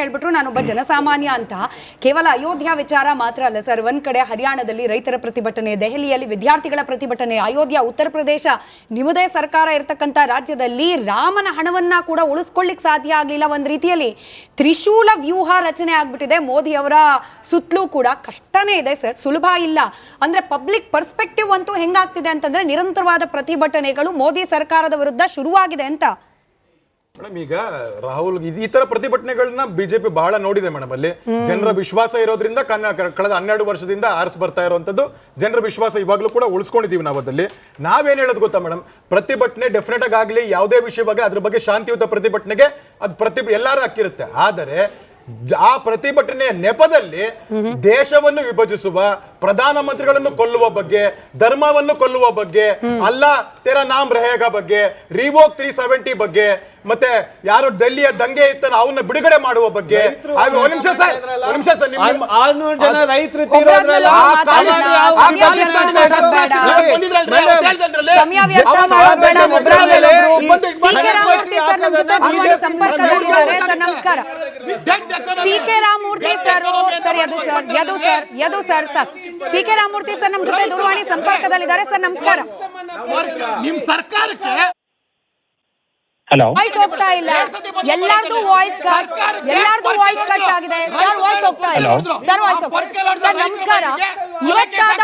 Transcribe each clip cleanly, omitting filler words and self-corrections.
ಹೇಳ್ಬಿಟ್ರು ನಾನೊಬ್ಬ ಜನಸಾಮಾನ್ಯ ಅಂತ. ಕೇವಲ ಅಯೋಧ್ಯ ವಿಚಾರ ಮಾತ್ರ ಅಲ್ಲ ಸರ್, ಒಂದ್ ಕಡೆ ಹರಿಯಾಣದಲ್ಲಿ ರೈತರ ಪ್ರತಿಭಟನೆ, ದೆಹಲಿಯಲ್ಲಿ ವಿದ್ಯಾರ್ಥಿಗಳ ಪ್ರತಿಭಟನೆ, ಅಯೋಧ್ಯ, ಉತ್ತರ ಪ್ರದೇಶ, ನಿಮ್ಮದೇ ಸರ್ಕಾರ ಇರತಕ್ಕಂತ ರಾಜ್ಯದಲ್ಲಿ ರಾಮನ ಹಣವನ್ನ ಕೂಡ ಉಳಿಸ್ಕೊಳ್ಳಿಕ್ ಸಾಧ್ಯ ಆಗ್ಲಿಲ್ಲ. ಒಂದ್ ರೀತಿಯಲ್ಲಿ ತ್ರಿಶೂಲ ವ್ಯೂಹ ರಚನೆ ಆಗ್ಬಿಟ್ಟಿದೆ ಮೋದಿ ಅವರ ಸುತ್ತಲೂ ಕೂಡ. ಕಷ್ಟನೇ ಇದೆ ಸರ್, ಸುಲಭ ಇಲ್ಲ. ಅಂದ್ರೆ ಪಬ್ಲಿಕ್ ಪರ್ಸ್ಪೆಕ್ಟಿವ್ ಅಂತೂ ಹೆಂಗಾಗ್ತಿದೆ ಅಂತಂದ್ರೆ ನಿರಂತರವಾದ ಪ್ರತಿಭಟನೆಗಳು ಮೋದಿ ಸರ್ಕಾರದ ವಿರುದ್ಧ ಶುರುವಾಗಿದೆ ಅಂತ. ಮೇಡಮ್ ಈಗ ರಾಹುಲ್ ಈ ತರ ಪ್ರತಿಭಟನೆಗಳನ್ನ ಬಿಜೆಪಿ ಬಹಳ ನೋಡಿದೆ ಮೇಡಮ್. ಅಲ್ಲಿ ಜನರ ವಿಶ್ವಾಸ ಇರೋದ್ರಿಂದ ಕಳೆದ 12 ವರ್ಷದಿಂದ ಆರಿಸಿ ಬರ್ತಾ ಇರುವಂತದ್ದು ಜನರ ವಿಶ್ವಾಸ ಇವಾಗ್ಲೂ ಕೂಡ ಉಳಿಸ್ಕೊಂಡಿದೀವಿ ನಾವು. ಅದಲ್ಲಿ ನಾವೇನ್ ಹೇಳೋದು ಗೊತ್ತಾ ಮೇಡಮ್, ಪ್ರತಿಭಟನೆ ಡೆಫಿನೆಟ್ ಆಗಿ ಆಗ್ಲಿ, ಯಾವುದೇ ವಿಷಯವಾಗಿ ಅದ್ರ ಬಗ್ಗೆ ಶಾಂತಿಯುತ ಪ್ರತಿಭಟನೆಗೆ ಅದು ಎಲ್ಲರೂ ಹಕ್ಕಿರುತ್ತೆ. ಆದರೆ ಆ ಪ್ರತಿಭಟನೆಯ ನೆಪದಲ್ಲಿ ದೇಶವನ್ನು ವಿಭಜಿಸುವ, ಪ್ರಧಾನಮಂತ್ರಿಗಳನ್ನು ಕೊಲ್ಲುವ ಬಗ್ಗೆ, ಧರ್ಮವನ್ನು ಕೊಲ್ಲುವ ಬಗ್ಗೆ, ಅಲ್ಲಾ ತೆರ ನಾಮ್ ರಹೇಗ ಬಗ್ಗೆ, ರಿವೋಕ್ 370 ಬಗ್ಗೆ, ಮತ್ತೆ ಯಾರು ಡೆಲ್ಲಿಯ ದಂಗೆ ಇತ್ತಲ್ಲ ಅವನ್ನ ಬಿಡುಗಡೆ ಮಾಡುವ ಬಗ್ಗೆ. ಒಂದ್ ನಿಮಿಷ ಸರ್, 600 ಜನ ರೈತರು CK. Ramamurthy sir Ramamurthy sir ನಮ್ಮ ಜೊತೆ ದೂರವಾಣಿ ಸಂಪರ್ಕದಲ್ಲಿದ್ದಾರೆ. ಸರ್ ನಮಸ್ಕಾರ. ನಿಮ್ ಸರ್ಕಾರಕ್ಕೆ ವಾಯ್ಸ್ ಹೋಗ್ತಾ ಇಲ್ಲ, ಎಲ್ಲಾರ್ದು ವಾಯ್ಸ್ ಕಟ್ ಆಗಿದೆ ಸರ್, ವಾಯ್ಸ್ ಹೋಗ್ತಾ ಇಲ್ಲ ಸರ್, ಸರ್ ನಮಸ್ಕಾರ. ಇವತ್ತಾದ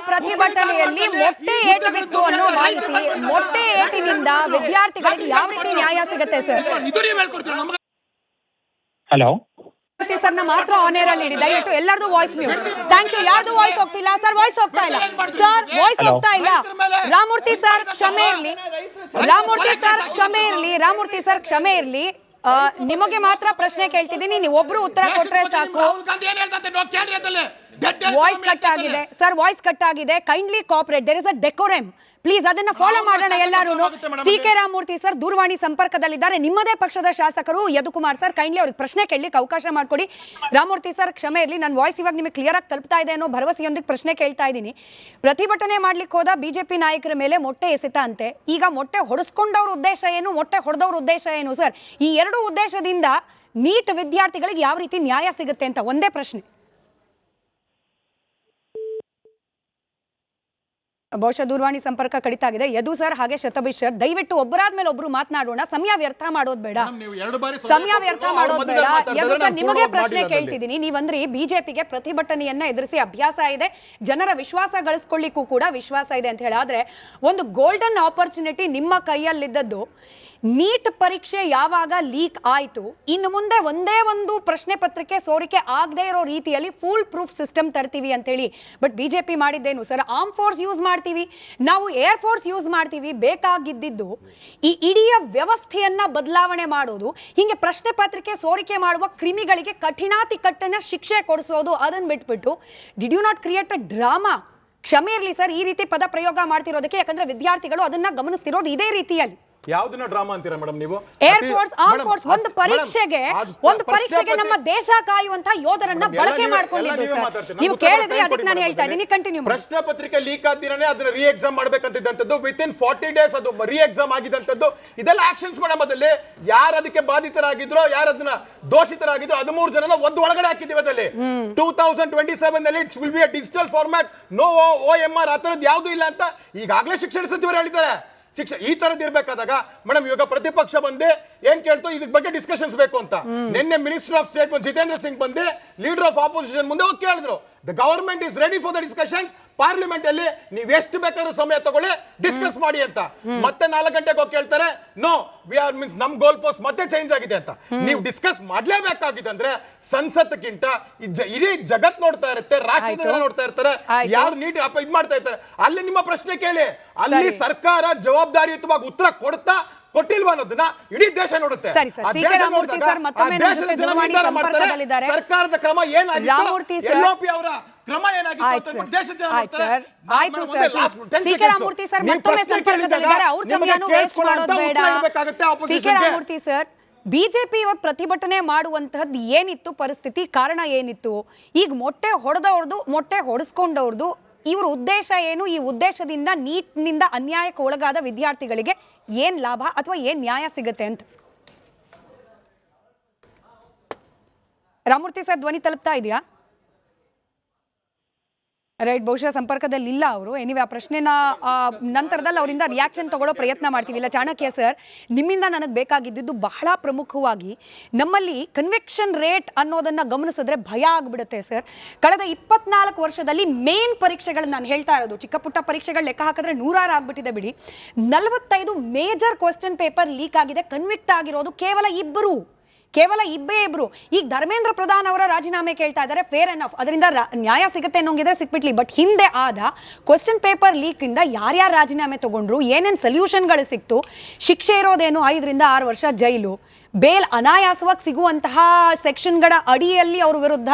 ಪ್ರತಿಭಟನೆಯಲ್ಲಿ ಮೊಟ್ಟೆ ಏಟು ಬಿತ್ತು ಅನ್ನೋ ಮಾಹಿತಿ, ಮೊಟ್ಟೆ ಏಟಿನಿಂದ ವಿದ್ಯಾರ್ಥಿಗಳಿಗೆ ಯಾವ ರೀತಿ ನ್ಯಾಯ ಸಿಗುತ್ತೆ ಸರ್? ಹಲೋ ಸರ್ ಮಾತ್ರ ಆನ್ ಏರ್ ಅಲ್ಲಿ ಇಡಿ ದಯವಿಟ್ಟು. ಎಲ್ಲರದು ವಾಯ್ಸ್ ಮ್ಯೂಟ್. Thank you. ಯಾರ್ದು ವಾಯ್ಸ್ ಹೋಗ್ತಿಲ್ಲ ಸರ್, ವಾಯ್ಸ್ ಹೋಗ್ತಾ ಇಲ್ಲ ಸರ್, ವಾಯ್ಸ್ ಹೋಗ್ತಾ ಇಲ್ಲ. ರಾಮಮೂರ್ತಿ ಸರ್ ಕ್ಷಮೆ ಇರ್ಲಿ, ರಾಮಮೂರ್ತಿ ಸರ್ ಕ್ಷಮೆ ಇರ್ಲಿ. ನಿಮಗೆ ಮಾತ್ರ ಪ್ರಶ್ನೆ ಕೇಳ್ತಿದ್ದೀನಿ, ನೀವು ಒಬ್ರು ಉತ್ತರ ಕೊಟ್ರೆ ಸಾಕು. ವಾಯ್ಸ್ ಕಟ್ ಆಗಿದೆ ಸರ್, ವಾಯ್ಸ್ ಕಟ್ ಆಗಿದೆ. Kindly cooperate, there is a decorum please, ಅದನ್ನ ಫಾಲೋ ಮಾಡೋಣ ಎಲ್ಲರೂ. ಸಿ.ಕೆ. ರಾಮಮೂರ್ತಿ ಸರ್ ದೂರವಾಣಿ ಸಂಪರ್ಕದಲ್ಲಿದ್ದಾರೆ, ನಿಮ್ಮದೇ ಪಕ್ಷದ ಶಾಸಕರು ಯದುಕುಮಾರ್ ಸರ್. ಕೈಂಡ್ಲಿ ಅವ್ರಿಗೆ ಪ್ರಶ್ನೆ ಕೇಳಲಿಕ್ಕೆ ಅವಕಾಶ ಮಾಡ್ಕೊಡಿ. ರಾಮಮೂರ್ತಿ ಸರ್ ಕ್ಷಮೆ ಇರಲಿ, ನನ್ನ ವಾಯ್ಸ್ ಇವಾಗ ನಿಮಗೆ ಕ್ಲಿಯರ್ ಆಗಿ ತಲುಪ್ತಾ ಇದೆ ಅನ್ನೋ ಭರವಸೆಯೊಂದಿಗೆ ಪ್ರಶ್ನೆ ಕೇಳ್ತಾ ಇದ್ದೀನಿ. ಪ್ರತಿಭಟನೆ ಮಾಡ್ಲಿಕ್ಕೆ ಹೋದ ಬಿಜೆಪಿ ನಾಯಕರ ಮೇಲೆ ಮೊಟ್ಟೆ ಎಸೆತ ಅಂತೆ. ಈಗ ಮೊಟ್ಟೆ ಹೊಡೆಸ್ಕೊಂಡವ್ರ ಉದ್ದೇಶ ಏನು, ಮೊಟ್ಟೆ ಹೊಡೆದವ್ರ ಉದ್ದೇಶ ಏನು ಸರ್? ಈ ಎರಡು ಉದ್ದೇಶದಿಂದ ನೀಟ್ ವಿದ್ಯಾರ್ಥಿಗಳಿಗೆ ಯಾವ ರೀತಿ ನ್ಯಾಯ ಸಿಗುತ್ತೆ ಅಂತ ಒಂದೇ ಪ್ರಶ್ನೆ. ಬಹುಶಃ ದೂರವಾಣಿ ಸಂಪರ್ಕ ಕಡಿತ ಆಗಿದೆ. ಯದು ಸರ್ ಹಾಗೆ ಶತಬೀಶ್ ಸರ್ ದಯವಿಟ್ಟು ಒಬ್ಬರಾದ್ಮೇಲೆ ಒಬ್ರು ಮಾತನಾಡೋಣ. ಸಮಯ ವ್ಯರ್ಥ ಮಾಡೋದು ಬೇಡ. ಯದು ಸರ್ ನಿಮಗೆ ಪ್ರಶ್ನೆ ಕೇಳ್ತಿದ್ದೀನಿ. ನೀವಂದ್ರಿ ಬಿಜೆಪಿಗೆ ಪ್ರತಿಭಟನೆಯನ್ನ ಎದುರಿಸಿ ಅಭ್ಯಾಸ ಇದೆ, ಜನರ ವಿಶ್ವಾಸ ಗಳಿಸ್ಕೊಳ್ಳಿಕ್ಕೂ ಕೂಡ ವಿಶ್ವಾಸ ಇದೆ ಅಂತ ಹೇಳಿ. ಆದ್ರೆ ಒಂದು ಗೋಲ್ಡನ್ ಆಪರ್ಚುನಿಟಿ ನಿಮ್ಮ ಕೈಯಲ್ಲಿದ್ದದ್ದು. ನೀಟ್ ಪರೀಕ್ಷೆ ಯಾವಾಗ ಲೀಕ್ ಆಯಿತು, ಇನ್ನು ಮುಂದೆ ಒಂದೇ ಒಂದು ಪ್ರಶ್ನೆ ಪತ್ರಿಕೆ ಸೋರಿಕೆ ಆಗದೆ ಇರೋ ರೀತಿಯಲ್ಲಿ ಫುಲ್ ಪ್ರೂಫ್ ಸಿಸ್ಟಮ್ ತರ್ತೀವಿ ಅಂತೇಳಿ. ಬಟ್ ಬಿಜೆಪಿ ಮಾಡಿದ್ದೇನು ಸರ್, ಆರ್ಮ್ ಫೋರ್ಸ್ ಯೂಸ್ ಮಾಡ್ತೀವಿ, ನಾವು ಏರ್ ಫೋರ್ಸ್ ಯೂಸ್ ಮಾಡ್ತೀವಿ. ಬೇಕಾಗಿದ್ದು ಈ ಇಡೀ ವ್ಯವಸ್ಥೆಯನ್ನ ಬದಲಾವಣೆ ಮಾಡೋದು, ಹಿಂಗೆ ಪ್ರಶ್ನೆ ಪತ್ರಿಕೆ ಸೋರಿಕೆ ಮಾಡುವ ಕ್ರಿಮಿಗಳಿಗೆ ಕಠಿಣಾತಿ ಕಠಿಣ ಶಿಕ್ಷೆ ಕೊಡಿಸೋದು. ಅದನ್ನ ಬಿಟ್ಬಿಟ್ಟು did you not create a drama? ಕ್ಷಮೆ ಇರಲಿ ಸರ್ ಈ ರೀತಿ ಪದ ಪ್ರಯೋಗ ಮಾಡ್ತಿರೋದಕ್ಕೆ, ಯಾಕಂದ್ರೆ ವಿದ್ಯಾರ್ಥಿಗಳು ಅದನ್ನ ಗಮನಿಸ್ತಿರೋದು ಇದೇ ರೀತಿಯಲ್ಲಿ. ಯಾವ್ದನ್ನ ಡ್ರಾಮಾ ಅಂತೀರಾ ಮೇಡಮ್ ನೀವು? ಏರ್ ಫೋರ್ಸ್, ಆರ್ಮ್ ಫೋರ್ಸ್ ಒಂದು ಪರೀಕ್ಷೆಗೆ ನಮ್ಮ ದೇಶ ಕಾಯುವಂತ ಯೋಧರನ್ನ ಬಳಕೆ ಮಾಡ್ಕೊಂಡಿದ್ದು ಸರ್. ನೀವು ಕೇಳಿದ್ರೆ ಅದಕ್ಕೆ ನಾನು ಹೇಳ್ತಾ ಇದ್ದೀನಿ, ಕಂಟಿನ್ಯೂ. ಪ್ರಶ್ನೆ ಪತ್ರಿಕೆ ಲೀಕ್ ಆದಿನೇ ಅದನ್ನ ರೀ ಎಕ್ಸಾಮ್ ಮಾಡ್ಬೇಕಂತಿದ್ದಂತದ್ದು, ವಿತಿನ್ 40 days ಅದು ರೀ ಎಕ್ಸಾಮ್ ಆಗಿದ್ದಂತದ್ದು. ಇದೆಲ್ಲ ಆಕ್ಷನ್ಸ್ ಮೇಡಮ್. ಅದಲ್ಲಿ ಯಾರು ಅದಕ್ಕೆ ಬಾಧಿತರಾಗಿದ್ರು, ಯಾರು ಅದನ್ನ ದೋಷಿತರಾಗಿದ್ರು 13 ಜನನ ಒಂದು ಒಳಗಡೆ ಹಾಕಿದ್ದೀವಿ. ಅದಲ್ಲಿ 2027 ನಲ್ಲಿ it's will be a digital format, no OMR ಆ ತರದ್ದು ಯಾವ್ದು ಇಲ್ಲ ಅಂತ ಈಗಾಗಲೇ ಶಿಕ್ಷಣ ಸಚಿವರು ಹೇಳಿದ್ದಾರೆ. ಶಿಕ್ಷೆ ಈ ತರದ್ ಇರ್ಬೇಕಾದಾಗ ಮೇಡಮ್ ಇವಾಗ ಪ್ರತಿಪಕ್ಷ ಬಂದು ಏನ್ ಕೇಳ್ತು, ಇದ್ರ ಬಗ್ಗೆ ಡಿಸ್ಕಷನ್ಸ್ ಬೇಕು ಅಂತ. ನಿನ್ನೆ minister of state Jitendra Singh ಬಂದು ಲೀಡರ್ ಆಫ್ ಆಪೋಸಿಷನ್ ಮುಂದೆ ಹೋಗಿ ಕೇಳಿದ್ರು, the government is ready for the discussions. Parliament ಅಲ್ಲಿ ನೀವ್ ಎಷ್ಟು ಬೇಕಾದ್ರೂ ಸಮಯ ತಗೊಳ್ಳಿ, ಡಿಸ್ಕಸ್ ಮಾಡಿ ಅಂತ. ಮತ್ತೆ 4 ಗಂಟೆಗೆ ಹೋಗಿ ಕೇಳ್ತಾರೆ, ನೋ ವಿ ಆರ್ ಮೀನ್ಸ್ ನಮ್ ಗೋಲ್ ಪೋಸ್ಟ್ ಮತ್ತೆ ಚೇಂಜ್ ಆಗಿದೆ ಅಂತ. ನೀವು ಡಿಸ್ಕಸ್ ಮಾಡ್ಲೇಬೇಕಾಗಿದೆ. ಅಂದ್ರೆ ಸಂಸತ್ಗಿಂತ ಇಡೀ ಜಗತ್ ನೋಡ್ತಾ ಇರುತ್ತೆ, ರಾಷ್ಟ್ರದ ನೋಡ್ತಾ ಇರ್ತಾರೆ, ಯಾರು ನೀಟ್ ಇದ್ ಮಾಡ್ತಾ ಇರ್ತಾರೆ. ಅಲ್ಲಿ ನಿಮ್ಮ ಪ್ರಶ್ನೆ ಕೇಳಿ, ಅಲ್ಲಿ ಸರ್ಕಾರ ಜವಾಬ್ದಾರಿಯುತವಾಗಿ ಉತ್ತರ ಕೊಟ್ಟಿಲ್ವಾ ಅನ್ನೋದನ್ನ ಇಡೀ ದೇಶ ನೋಡುತ್ತೆ. ಸರ್ಕಾರದ ಕ್ರಮ ಏನಾಗಿತ್ತು, LOP ಅವರ ಕ್ರಮ ಏನಾಗಿತ್ತು, ದೇಶ ಜನ ನೋಡ್ತಾರೆ. ಸಿ.ಕೆ. ರಾಮಮೂರ್ತಿ ಸರ್ ಮತ್ತೊಮ್ಮೆ ಸಂಪರ್ಕದಲ್ಲಿದ್ದಾರೆ, ಅವ್ರ ಸಮಯನೂ ವೇಸ್ಟ್ ಮಾಡೋದು ಬೇಡ. ಸಿ.ಕೆ. ರಾಮಮೂರ್ತಿ ಸರ್, ಬಿಜೆಪಿ ಇವತ್ತು ಪ್ರತಿಭಟನೆ ಮಾಡುವಂತಹದ್ದು ಏನಿತ್ತು ಪರಿಸ್ಥಿತಿ, ಕಾರಣ ಏನಿತ್ತು? ಈಗ ಮೊಟ್ಟೆ ಹೊಡೆದವ್ರದ್ದು, ಮೊಟ್ಟೆ ಹೊಡೆಸ್ಕೊಂಡವ್ರದ್ದು ಇವ್ರ ಉದ್ದೇಶ ಏನು? ಈ ಉದ್ದೇಶದಿಂದ ನೀಟ್ನಿಂದ ಅನ್ಯಾಯಕ್ಕೆ ಒಳಗಾದ ವಿದ್ಯಾರ್ಥಿಗಳಿಗೆ ಏನ್ ಲಾಭ ಅಥವಾ ಏನ್ ನ್ಯಾಯ ಸಿಗುತ್ತೆ ಅಂತ? ರಾಮಮೂರ್ತಿ ಸರ್ ಧ್ವನಿ ತಲುಪ್ತಾ ಇದೆಯಾ? ರೈಟ್, ಬಹುಶಃ ಸಂಪರ್ಕದಲ್ಲಿ ಇಲ್ಲ ಅವರು. ಎನಿವೆ, ಆ ಪ್ರಶ್ನೆನ ನಂತರದಲ್ಲಿ ಅವರಿಂದ ರಿಯಾಕ್ಷನ್ ತಗೊಳ್ಳೋ ಪ್ರಯತ್ನ ಮಾಡ್ತೀವಿ. ಇಲ್ಲ, ಚಾಣಕ್ಯ ಸರ್, ನಿಮ್ಮಿಂದ ನನಗೆ ಬೇಕಾಗಿದ್ದು ಬಹಳ ಪ್ರಮುಖವಾಗಿ ನಮ್ಮಲ್ಲಿ ಕನ್ವಿಕ್ಷನ್ ರೇಟ್ ಅನ್ನೋದನ್ನ ಗಮನಿಸಿದ್ರೆ ಭಯ ಆಗ್ಬಿಡುತ್ತೆ ಸರ್. ಕಳೆದ 24 ವರ್ಷದಲ್ಲಿ ಮೇನ್ ಪರೀಕ್ಷೆಗಳು ನಾನು ಹೇಳ್ತಾ ಇರೋದು, ಚಿಕ್ಕ ಪುಟ್ಟ ಪರೀಕ್ಷೆಗಳು ಲೆಕ್ಕ ಹಾಕಿದ್ರೆ 100 ಆಗ್ಬಿಟ್ಟಿದೆ ಬಿಡಿ. 45 ಮೇಜರ್ ಕ್ವೆಶ್ಚನ್ ಪೇಪರ್ ಲೀಕ್ ಆಗಿದೆ. ಕನ್ವಿಕ್ಟ್ ಆಗಿರೋದು ಕೇವಲ ಇಬ್ಬರು. ಈಗ ಧರ್ಮೇಂದ್ರ ಪ್ರಧಾನ್ ಅವರ ರಾಜೀನಾಮೆ ಕೇಳ್ತಾ ಇದ್ದಾರೆ, ಫೇರ್ ಎನಫ್, ಅದರಿಂದ ನ್ಯಾಯ ಸಿಗುತ್ತೆ ಅನ್ನೋಂಗಿದ್ರೆ ಸಿಕ್ಬಿಟ್ಲಿ. ಬಟ್ ಹಿಂದೆ ಆದ ಕ್ವೆಶ್ಚನ್ ಪೇಪರ್ ಲೀಕ್ ಇಂದ ಯಾರ್ಯಾರು ರಾಜೀನಾಮೆ ತಗೊಂಡ್ರು, ಏನೇನು ಸೊಲ್ಯೂಷನ್ಗಳು ಸಿಕ್ತು, ಶಿಕ್ಷೆ ಇರೋದೇನು 5 ರಿಂದ 6 ವರ್ಷ ಜೈಲು, ಬೇಲ್ ಅನಾಯಾಸವಾಗಿ ಸಿಗುವಂತಹ ಸೆಕ್ಷನ್ಗಳ ಅಡಿಯಲ್ಲಿ ಅವ್ರ ವಿರುದ್ಧ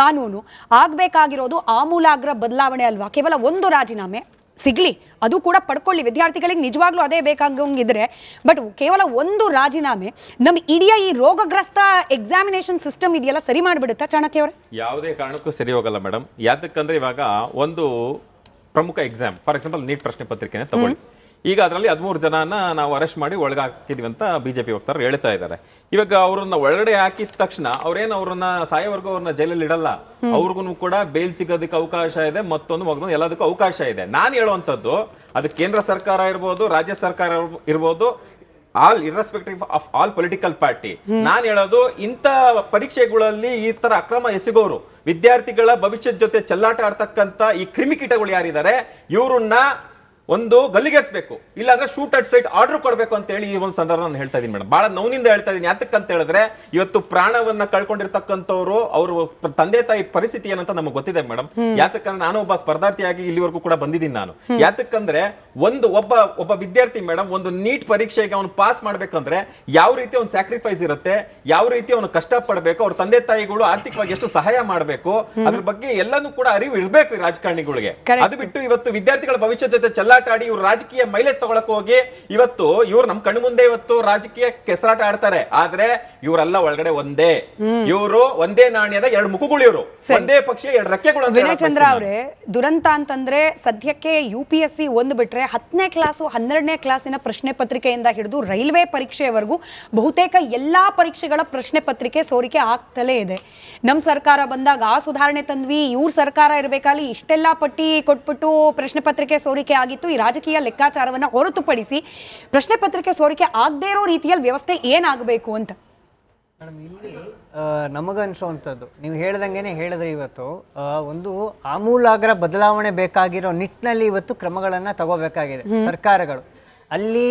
ಕಾನೂನು ಆಗಬೇಕಾಗಿರೋದು ಆಮೂಲಾಗ್ರ ಬದಲಾವಣೆ ಅಲ್ವಾ? ಕೇವಲ ಒಂದು ರಾಜೀನಾಮೆ ಸಿಗ್ಲಿ, ಅದು ಕೂಡ ಪಡ್ಕೊಳ್ಳಿ, ವಿದ್ಯಾರ್ಥಿಗಳಿಗೆ ನಿಜವಾಗ್ಲೂ ಅದೇ ಬೇಕಾಗಂಗಿದ್ರೆ. ಬಟ್ ಕೇವಲ ಒಂದು ರಾಜೀನಾಮೆ ನಮ್ಮ ಇಡೀ ಈ ರೋಗಗ್ರಸ್ತ ಎಕ್ಸಾಮಿನೇಷನ್ ಸಿಸ್ಟಮ್ ಇದೆಯಲ್ಲ ಸರಿ ಮಾಡಿಬಿಡುತ್ತಾ ಚಾಣಕ್ಯ ಅವರೇ? ಯಾವುದೇ ಕಾರಣಕ್ಕೂ ಸರಿ ಹೋಗಲ್ಲ ಮೇಡಮ್. ಯಾತಕ್ಕಂದ್ರೆ ಇವಾಗ ಒಂದು ಪ್ರಮುಖ ಎಕ್ಸಾಮ್, ಫಾರ್ ಎಕ್ಸಾಂಪಲ್ ನೀಟ್ ಪ್ರಶ್ನೆ ಪತ್ರಿಕೆನೆ ತಗೊಳ್ಳಿ. ಈಗ ಅದರಲ್ಲಿ 13 ಜನನ ನಾವು ಅರೆಸ್ಟ್ ಮಾಡಿ ಒಳಗೆ ಹಾಕಿದ್ವಿ ಅಂತ ಬಿಜೆಪಿ ವಕ್ತಾರರು ಹೇಳ್ತಾ ಇದ್ದಾರೆ. ಇವಾಗ ಅವ್ರನ್ನ ಒಳಗಡೆ ಹಾಕಿದ ತಕ್ಷಣ ಅವ್ರನ್ನ ಸಾಯೋವರೆಗೂ ಅವ್ರನ್ನ ಜೈಲಲ್ಲಿ ಇಡಲ್ಲ. ಅವ್ರಿಗೂ ಕೂಡ ಬೇಲ್ ಸಿಗೋದಕ್ಕೆ ಅವಕಾಶ ಇದೆ, ಮತ್ತೊಂದು ಎಲ್ಲದಕ್ಕೂ ಅವಕಾಶ ಇದೆ. ನಾನು ಹೇಳುವಂಥದ್ದು, ಅದು ಕೇಂದ್ರ ಸರ್ಕಾರ ಇರ್ಬೋದು, ರಾಜ್ಯ ಸರ್ಕಾರ ಇರ್ಬೋದು, all irrespective of all political party. ನಾನು ಹೇಳೋದು, ಇಂಥ ಪರೀಕ್ಷೆಗಳಲ್ಲಿ ಈ ತರ ಅಕ್ರಮ ಎಸಗೋರು, ವಿದ್ಯಾರ್ಥಿಗಳ ಭವಿಷ್ಯದ ಜೊತೆ ಚೆಲ್ಲಾಟ ಆಡ್ತಕ್ಕಂಥ ಈ ಕ್ರಿಮಿಕೀಟಗಳು ಯಾರಿದ್ದಾರೆ, ಇವ್ರನ್ನ ಒಂದು ಗಲ್ಲಿಗೇರಿಸಬೇಕು, ಇಲ್ಲಾಂದ್ರೆ ಶೂಟ್ ಅಟ್ ಸೈಟ್ ಆರ್ಡರ್ ಕೊಡಬೇಕು ಅಂತ ಹೇಳಿ ಈ ಒಂದು ಸಂದರ್ಭ ನಾನು ಹೇಳ್ತಾ ಇದೀನಿ ಮೇಡಮ್. ಬಹಳ ನೋವಿನಿಂದ ಹೇಳ್ತಾ ಇದೀನಿ. ಯಾತಕ್ಕಂತ ಹೇಳಿದ್ರೆ, ಇವತ್ತು ಪ್ರಾಣವನ್ನ ಕಳ್ಕೊಂಡಿರ್ತಕ್ಕಂಥವ್ರು, ಅವ್ರ ತಂದೆ ತಾಯಿ ಪರಿಸ್ಥಿತಿ ಏನಂತ ನಮಗೆ ಗೊತ್ತಿದೆ ಮೇಡಮ್. ಯಾತಕ್ಕಂದ್ರೆ ನಾನು ಒಬ್ಬ ಸ್ಪರ್ಧಾರ್ಥಿಯಾಗಿ ಇಲ್ಲಿವರೆಗೂ ಕೂಡ ಬಂದಿದ್ದೀನಿ ನಾನು. ಯಾತಕ್ಕಂದ್ರೆ ಒಬ್ಬ ವಿದ್ಯಾರ್ಥಿ ಮೇಡಮ್, ಒಂದು ನೀಟ್ ಪರೀಕ್ಷೆಗೆ ಅವನು ಪಾಸ್ ಮಾಡ್ಬೇಕಂದ್ರೆ ಯಾವ ರೀತಿ ಒಂದು ಸ್ಯಾಕ್ರಿಫೈಸ್ ಇರುತ್ತೆ, ಯಾವ ರೀತಿ ಅವನು ಕಷ್ಟ ಪಡಬೇಕು, ಅವ್ರ ತಂದೆ ತಾಯಿಗಳು ಆರ್ಥಿಕವಾಗಿ ಎಷ್ಟು ಸಹಾಯ ಮಾಡಬೇಕು, ಅದ್ರ ಬಗ್ಗೆ ಎಲ್ಲಾನು ಕೂಡ ಅರಿವು ಇರಬೇಕು ಈ ರಾಜಕಾರಣಿಗಳಿಗೆ. ಅದು ಬಿಟ್ಟು ಇವತ್ತು ವಿದ್ಯಾರ್ಥಿಗಳ ಭವಿಷ್ಯ ಜೊತೆ ಚೆಲ್ಲಾಟ ಆಡಿ ಇವ್ರು ರಾಜಕೀಯ ಮೈಲೇಜ್ ತಗೊಳಕ್ ಹೋಗಿ ಇವತ್ತು ಇವ್ರು ನಮ್ ಕಣ್ಣು ಮುಂದೆ ಇವತ್ತು ರಾಜಕೀಯ ಕೆಸರಾಟ ಆಡ್ತಾರೆ. ಆದ್ರೆ ಇವರೆಲ್ಲ ಒಳಗಡೆ ಇವರು ಒಂದೇ ನಾಣ್ಯದ 2 ಮುಖಗಳು, ಇವರು ಒಂದೇ ಪಕ್ಷ 2 ರೆಕ್ಕೆಗಳು. ವಿನಯ್ ಚಂದ್ರ ಅವರೇ, ದುರಂತ ಅಂತಂದ್ರೆ ಸದ್ಯಕ್ಕೆ UPSC ಒಂದು ಬಿಟ್ರೆ 10ನೇ ಕ್ಲಾಸು 12ನೇ ಕ್ಲಾಸಿನ ಪ್ರಶ್ನೆ ಪತ್ರಿಕೆಯಿಂದ ಹಿಡಿದು ರೈಲ್ವೆ ಪರೀಕ್ಷೆಯವರೆಗೂ ಬಹುತೇಕ ಎಲ್ಲಾ ಪರೀಕ್ಷೆಗಳ ಪ್ರಶ್ನೆ ಪತ್ರಿಕೆ ಸೋರಿಕೆ ಆಗ್ತಲೇ ಇದೆ. ನಮ್ ಸರ್ಕಾರ ಬಂದಾಗ ಆ ಸುಧಾರಣೆ ತಂದ್ವಿ, ಇವ್ರ ಸರ್ಕಾರ ಇರಬೇಕಾಲಿ ಇಷ್ಟೆಲ್ಲಾ ಪಟ್ಟಿ ಕೊಟ್ಬಿಟ್ಟು ಪ್ರಶ್ನೆ ಪತ್ರಿಕೆ ಸೋರಿಕೆ ಆಗಿತ್ತು. ಈ ರಾಜಕೀಯ ಲೆಕ್ಕಾಚಾರವನ್ನ ಹೊರತುಪಡಿಸಿ ಪ್ರಶ್ನೆ ಪತ್ರಿಕೆ ಸೋರಿಕೆ ಆಗದೇ ಇರೋ ರೀತಿಯಲ್ಲಿ ವ್ಯವಸ್ಥೆ ಏನಾಗಬೇಕು ಅಂತ ಮೇಡಮ್, ಇಲ್ಲಿ ನಮಗನ್ಸೋವಂಥದ್ದು ನೀವು ಹೇಳ್ದಂಗೆ ಹೇಳಿದ್ರೆ, ಇವತ್ತು ಒಂದು ಆಮೂಲಾಗ್ರ ಬದಲಾವಣೆ ಬೇಕಾಗಿರೋ ನಿಟ್ಟಿನಲ್ಲಿ ಇವತ್ತು ಕ್ರಮಗಳನ್ನು ತಗೋಬೇಕಾಗಿದೆ ಸರ್ಕಾರಗಳು. ಅಲ್ಲಿ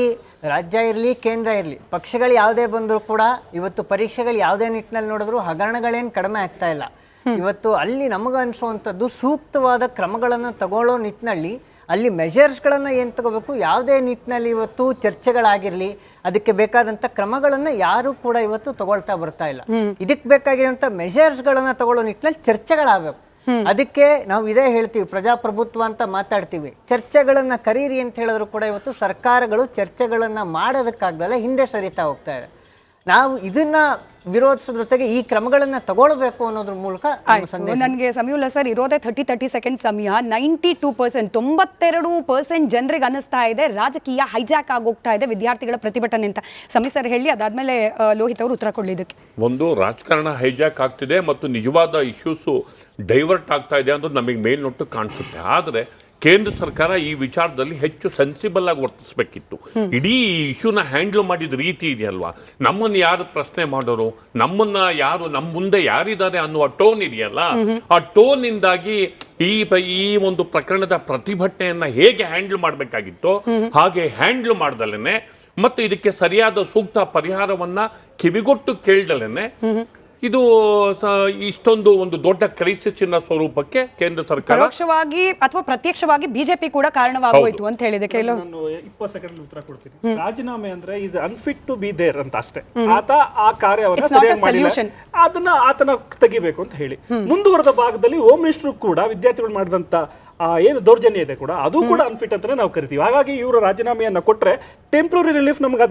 ರಾಜ್ಯ ಇರಲಿ, ಕೇಂದ್ರ ಇರಲಿ, ಪಕ್ಷಗಳು ಯಾವುದೇ ಬಂದರೂ ಕೂಡ ಇವತ್ತು ಪರೀಕ್ಷೆಗಳು ಯಾವುದೇ ನಿಟ್ಟಿನಲ್ಲಿ ನೋಡಿದ್ರು ಹಗರಣಗಳೇನು ಕಡಿಮೆ ಆಗ್ತಾ ಇಲ್ಲ. ಇವತ್ತು ಅಲ್ಲಿ ನಮಗನ್ಸೋವಂಥದ್ದು ಸೂಕ್ತವಾದ ಕ್ರಮಗಳನ್ನು ತಗೊಳ್ಳೋ ನಿಟ್ಟಿನಲ್ಲಿ ಅಲ್ಲಿ ಮೆಜರ್ಸ್ಗಳನ್ನು ಏನು ತಗೋಬೇಕು, ಯಾವುದೇ ನಿಟ್ಟಿನಲ್ಲಿ ಇವತ್ತು ಚರ್ಚೆಗಳಾಗಿರಲಿ, ಅದಕ್ಕೆ ಬೇಕಾದಂಥ ಕ್ರಮಗಳನ್ನು ಯಾರು ಕೂಡ ಇವತ್ತು ತಗೊಳ್ತಾ ಬರ್ತಾ ಇಲ್ಲ. ಇದಕ್ಕೆ ಬೇಕಾಗಿರುವಂಥ ಮೆಜರ್ಸ್ಗಳನ್ನು ತಗೊಳ್ಳೋ ನಿಟ್ಟಿನಲ್ಲಿ ಚರ್ಚೆಗಳಾಗಬೇಕು. ಅದಕ್ಕೆ ನಾವು ಇದೇ ಹೇಳ್ತೀವಿ, ಪ್ರಜಾಪ್ರಭುತ್ವ ಅಂತ ಮಾತಾಡ್ತೀವಿ. ಚರ್ಚೆಗಳನ್ನು ಕರೀರಿ ಅಂತ ಹೇಳಿದ್ರು ಕೂಡ ಇವತ್ತು ಸರ್ಕಾರಗಳು ಚರ್ಚೆಗಳನ್ನು ಮಾಡೋದಕ್ಕಾಗ್ದಲ್ಲ ಹಿಂದೆ ಸರಿತಾ ಹೋಗ್ತಾ ಇದೆ. ನಾವು ಇದನ್ನ ವಿರೋಧಿಸೋದ್ರ ಜೊತೆಗೆ ಈ ಕ್ರಮಗಳನ್ನ ತಗೊಳ್ಬೇಕು ಅನ್ನೋದ್ರ ಮೂಲಕ ನನಗೆ ಸಮಯ ಸರ್, ಇರೋದೇ 30 ಸೆಕೆಂಡ್ ಸಮಯ. 92% 92% ಜನರಿಗೆ ಅನಿಸ್ತಾ ಇದೆ ರಾಜಕೀಯ ಹೈಜಾಕ್ ಆಗೋಗ್ತಾ ಇದೆ ವಿದ್ಯಾರ್ಥಿಗಳ ಪ್ರತಿಭಟನೆ ಅಂತ. ಸಮಯ ಸರ್ ಹೇಳಿ, ಅದಾದ್ಮೇಲೆ ಲೋಹಿತ್ ಅವರು ಉತ್ತರ ಕೊಡಲಿ ಇದಕ್ಕೆ. ಒಂದು ರಾಜಕಾರಣ ಹೈಜಾಕ್ ಆಗ್ತಿದೆ ಮತ್ತು ನಿಜವಾದ ಇಶ್ಯೂಸು ಡೈವರ್ಟ್ ಆಗ್ತಾ ಇದೆ ಅನ್ನೋದು ನಮಗೆ ಮೇಲ್ನೋಟ ಕಾಣಿಸುತ್ತೆ. ಆದರೆ ಕೇಂದ್ರ ಸರ್ಕಾರ ಈ ವಿಚಾರದಲ್ಲಿ ಹೆಚ್ಚು ಸೆನ್ಸಿಬಲ್ ಆಗಿ ವರ್ತಿಸಬೇಕಿತ್ತು. ಇಡೀ ಇಶ್ಯೂನ ಹ್ಯಾಂಡಲ್ ಮಾಡಿದ ರೀತಿ ಇದೆಯಲ್ವಾ, ನಮ್ಮನ್ನು ಯಾರು ಪ್ರಶ್ನೆ ಮಾಡೋರು, ನಮ್ಮನ್ನ ಯಾರು ನಮ್ಮ ಮುಂದೆ ಯಾರಿದ್ದಾರೆ ಅನ್ನುವ ಟೋನ್ ಇದೆಯಲ್ಲ, ಆ ಟೋನ್ ಇಂದಾಗಿ ಈ ಒಂದು ಪ್ರಕರಣದ ಪ್ರತಿಭಟನೆಯನ್ನ ಹೇಗೆ ಹ್ಯಾಂಡಲ್ ಮಾಡಬೇಕಾಗಿತ್ತೋ ಹಾಗೆ ಹ್ಯಾಂಡಲ್ ಮಾಡ್ದಲೇನೆ, ಮತ್ತು ಇದಕ್ಕೆ ಸರಿಯಾದ ಸೂಕ್ತ ಪರಿಹಾರವನ್ನ ಕಿವಿಗೊಟ್ಟು ಕೇಳ್ದಲೇನೆ ಇದು ಇಷ್ಟೊಂದು ಒಂದು ದೊಡ್ಡ ಕ್ರೈಸಿಸ್ನ ಸ್ವರೂಪಕ್ಕೆ ಕೇಂದ್ರ ಸರ್ಕಾರ ಪರೋಕ್ಷವಾಗಿ ಅಥವಾ ಪ್ರತ್ಯಕ್ಷವಾಗಿ ಬಿಜೆಪಿ ಕೂಡ ಕಾರಣವಾಗೋಯ್ತು ಅಂತ ಹೇಳಿದೆ. ನಾನು 20 ಸೆಕೆಂಡ್ ಉತ್ತರ ಕೊಡ್ತೀನಿ. ರಾಜೀನಾಮೆ ಅಂದ್ರೆ is unfit to be there ಅಂತ ಅಷ್ಟೇ. ಆತ ಆ ಕಾರ್ಯವನ್ನ ಸರಿಯಾಗಿ ಮಾಡಿಲ್ಲ, ಆತನ ತೆಗಿಬೇಕು ಅಂತ ಹೇಳಿ. ಮುಂದುವರೆದ ಭಾಗದಲ್ಲಿ ಹೋಮ್ ಮಿನಿಸ್ಟರ್ ಕೂಡ ವಿದ್ಯಾರ್ಥಿಗಳು ಮಾಡಿದಂತ ಏನು ದೌರ್ಜನ್ಯ ಇದೆ ಕೂಡ ಅದು ಕೂಡ ಅನ್ಫಿಟ್ ಅಂತಾನೆ ನಾವು ಕರಿತೀವಿ. ಹಾಗಾಗಿ ಇವರು ರಾಜೀನಾಮೆಯನ್ನ ಕೊಟ್ರೆ ಟೆಂಪ್ರರಿ ರಿಲೀಫ್ ನಮ್ಗೆ